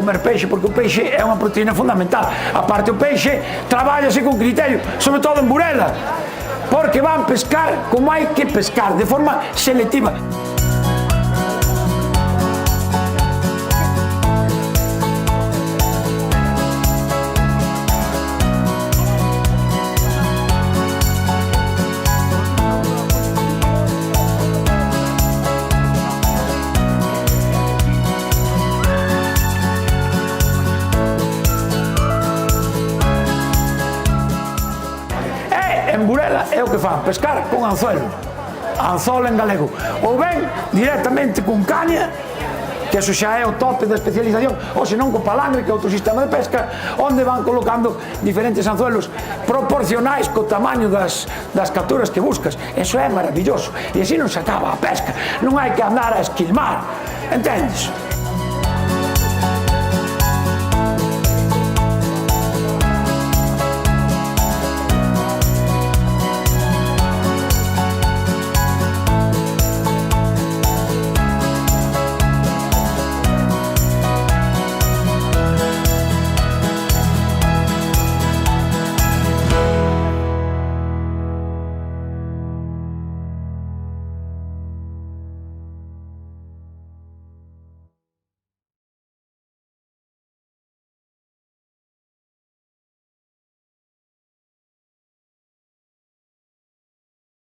comer peixe porque o peixe é unha proteína fundamental. A parte, o peixe trabállase con criterio, sobre todo en Burela, porque van pescar como hai que pescar, de forma selectiva. En Burela é o que fan, pescar con anzuelo, anzolo en galego, ou ben directamente con caña, que eso xa é o tope da especialización, ou senón con palangre, que é outro sistema de pesca, onde van colocando diferentes anzuelos proporcionais co tamaño das capturas que buscas. Eso é maravilloso, e así non se acaba a pesca, non hai que andar a esquilmar, entendes?